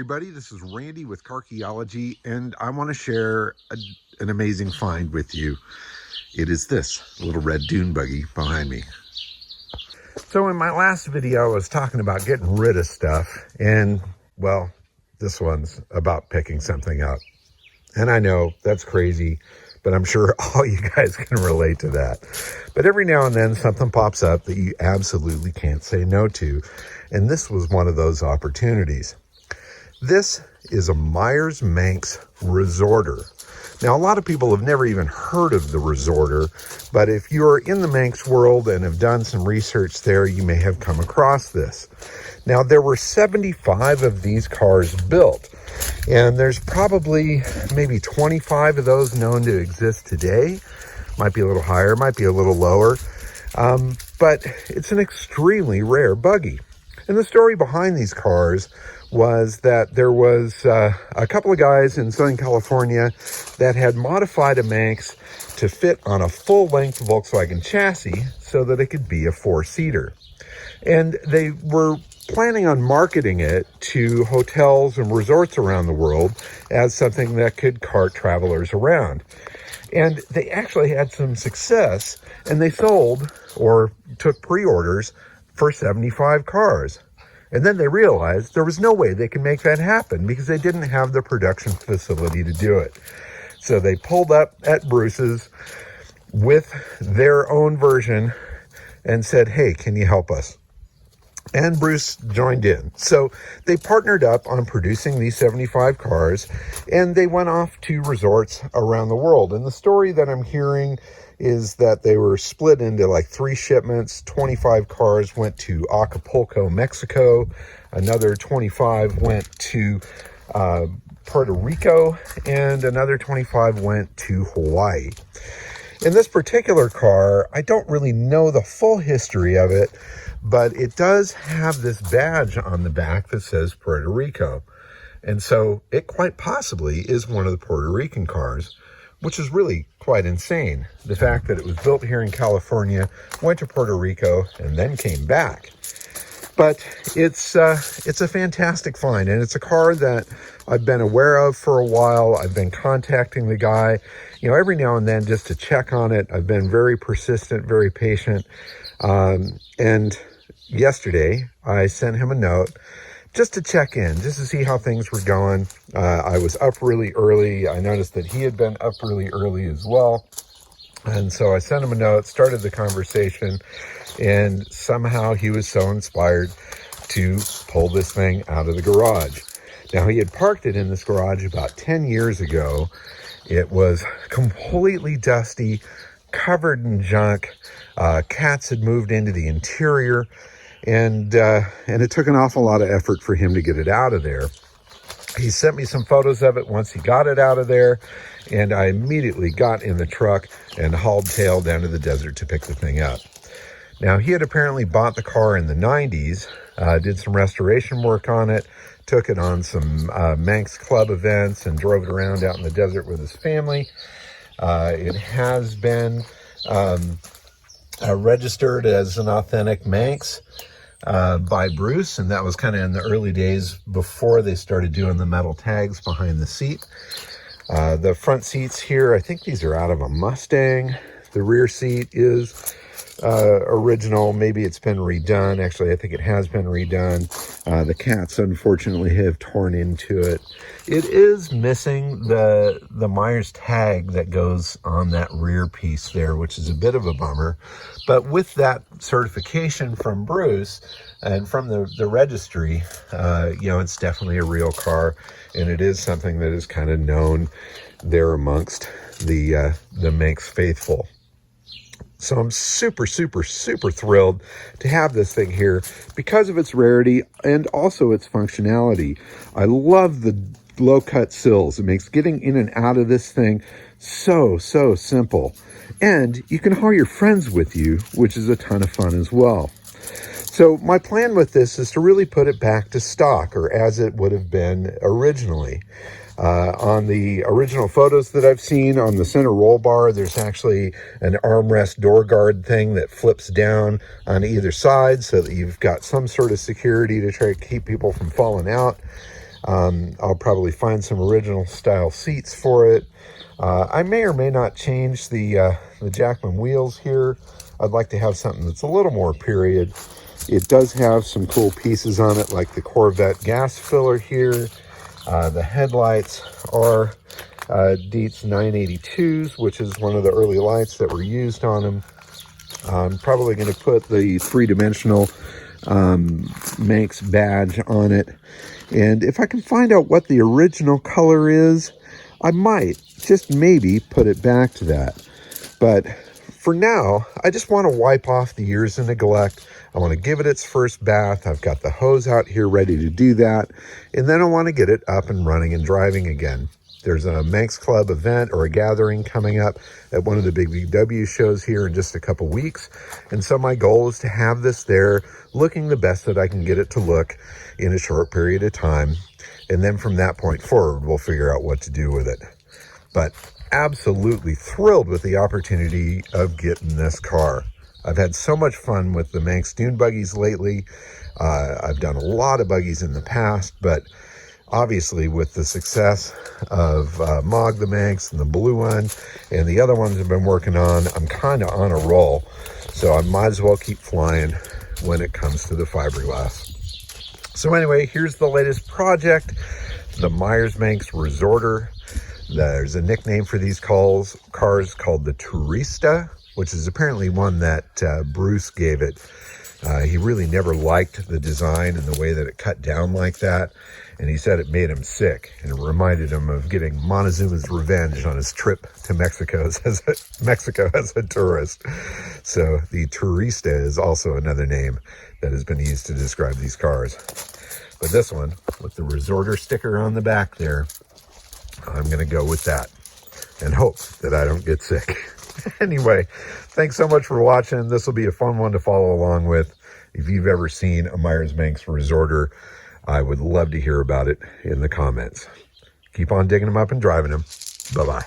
everybody, this is Randy with Carchaeology, and I want to share an amazing find with you. It is this little red dune buggy behind me. So in my last video, I was talking about getting rid of stuff, and well, this one's about picking something up. And I know that's crazy, but I'm sure all you guys can relate to that. But every now and then something pops up that you absolutely can't say no to. And this was one of those opportunities. This is a Meyers Manx Resorter. Now, a lot of people have never even heard of the Resorter, but if you're in the Manx world and have done some research there, you may have come across this. Now, there were 75 of these cars built, and there's probably maybe 25 of those known to exist today. Might be a little higher, might be a little lower, but it's an extremely rare buggy. And the story behind these cars was that there was a couple of guys in Southern California that had modified a Manx to fit on a full-length Volkswagen chassis so that it could be a four-seater. And they were planning on marketing it to hotels and resorts around the world as something that could cart travelers around. And they actually had some success, and they sold or took pre-orders for 75 cars. And then they realized there was no way they could make that happen because they didn't have the production facility to do it. So they pulled up at Bruce's with their own version and said, hey, can you help us? And Bruce joined in. So they partnered up on producing these 75 cars, and they went off to resorts around the world. And the story that I'm hearing is that they were split into like 3 shipments. 25 cars went to Acapulco, Mexico. Another 25 went to Puerto Rico, and another 25 went to Hawaii. In this particular car, I don't really know the full history of it, but it does have this badge on the back that says Puerto Rico. And so it quite possibly is one of the Puerto Rican cars, which is really quite insane. The fact that it was built here in California, went to Puerto Rico, and then came back. But it's a fantastic find, and it's a car that I've been aware of for a while. I've been contacting the guy, every now and then just to check on it. I've been very persistent, very patient. And yesterday I sent him a note just to check in, just to see how things were going. I was up really early. I noticed that he had been up really early as well. And so I sent him a note, started the conversation, and somehow he was so inspired to pull this thing out of the garage. Now, he had parked it in this garage about 10 years ago. It was completely dusty, covered in junk. Cats had moved into the interior, and it took an awful lot of effort for him to get it out of there. He sent me some photos of it once he got it out of there, and I immediately got in the truck and hauled tail down to the desert to pick the thing up. Now, he had apparently bought the car in the 90s, did some restoration work on it, took it on some Manx Club events, and drove it around out in the desert with his family. It has been registered as an authentic Manx by Bruce, and that was kind of in the early days before they started doing the metal tags behind the seat. The front seats here, I think these are out of a Mustang. The rear seat is original. Maybe it's been redone. Actually, I think it has been redone. The cats unfortunately have torn into it. It is missing the Meyers tag that goes on that rear piece there, which is a bit of a bummer. But with that certification from Bruce and from the registry, it's definitely a real car, and it is something that is kind of known there amongst the Manx faithful. So I'm super, super, super thrilled to have this thing here because of its rarity and also its functionality. I love the low-cut sills. It makes getting in and out of this thing so simple. And you can haul your friends with you, which is a ton of fun as well. So my plan with this is to really put it back to stock, or as it would have been originally. On the original photos that I've seen, on the center roll bar, there's actually an armrest door guard thing that flips down on either side so that you've got some sort of security to try to keep people from falling out. I'll probably find some original style seats for it. I may or may not change the Jackman wheels here. I'd like to have something that's a little more period. It does have some cool pieces on it, like the Corvette gas filler here. The headlights are Dietz 982s, which is one of the early lights that were used on them. I'm probably going to put the three-dimensional Manx badge on it. And if I can find out what the original color is, I might, just maybe, put it back to that. But for now, I just want to wipe off the years of neglect. I want to give it its first bath. I've got the hose out here ready to do that. And then I want to get it up and running and driving again. There's a Manx Club event or a gathering coming up at one of the big VW shows here in just a couple weeks. And so my goal is to have this there looking the best that I can get it to look in a short period of time. And then from that point forward, we'll figure out what to do with it. But absolutely thrilled with the opportunity of getting this car. I've had so much fun with the Manx dune buggies lately. I've done a lot of buggies in the past, but obviously with the success of Mog the Manx and the blue one and the other ones I've been working on, I'm kind of on a roll. So I might as well keep flying when it comes to the fiberglass. So anyway, here's the latest project, the Meyers Manx Resorter. There's a nickname for these cars called the Turista, which is apparently one that Bruce gave it. He really never liked the design and the way that it cut down like that. And he said it made him sick, and it reminded him of getting Montezuma's revenge on his trip to Mexico as a tourist. So the Turista is also another name that has been used to describe these cars. But this one, with the Resorter sticker on the back there, I'm going to go with that and hope that I don't get sick. Anyway, thanks so much for watching. This will be a fun one to follow along with. If you've ever seen a Meyers Manx Resorter, I would love to hear about it in the comments. Keep on digging them up and driving them. Bye-bye.